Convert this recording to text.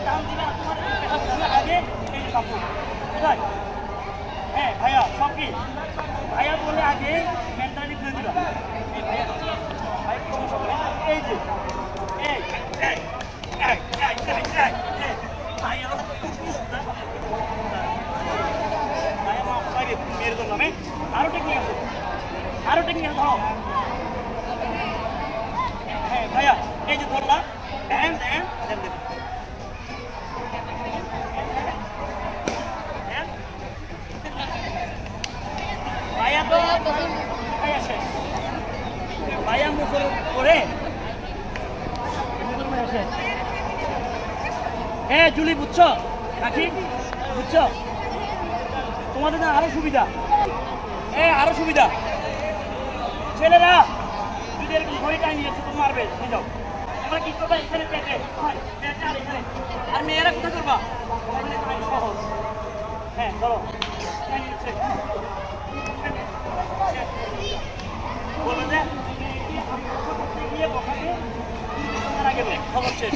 টান দিবে না তোমার আগে এই সাপোর্ট বুঝাই হ্যাঁ ভাইয়া সব কি ভাইয়া বলে আগে মেন্টালি খুলে দিবা এই ভাইয়া ভাই কোনো সময় এই যে এই ভাইয়া ভাইয়া মাফ লাগে মেয়ের জন্য আমি আরো টেকনিক আছে ধরো হ্যাঁ ভাইয়া এই যে ধরলা দেন ভাইয়া তো ভাইয়া শেষ ভাইয়া মুখর করে হ্যাঁ জুলি বুঝছো রাখি বুঝছো তোমাদের না আরো সুবিধা আরো সুবিধা ছেলেরা যদি এরকম ঘড়ি টাইম নিয়েছে তুমি মারবে যাও তোমরা কি করবা এখানে পেটে আর এখানে আর মেয়েরা কোথায় করবা সহজ হ্যাঁ ধরো বলবে যে গিয়ে বসাতে আগে খবর শেষ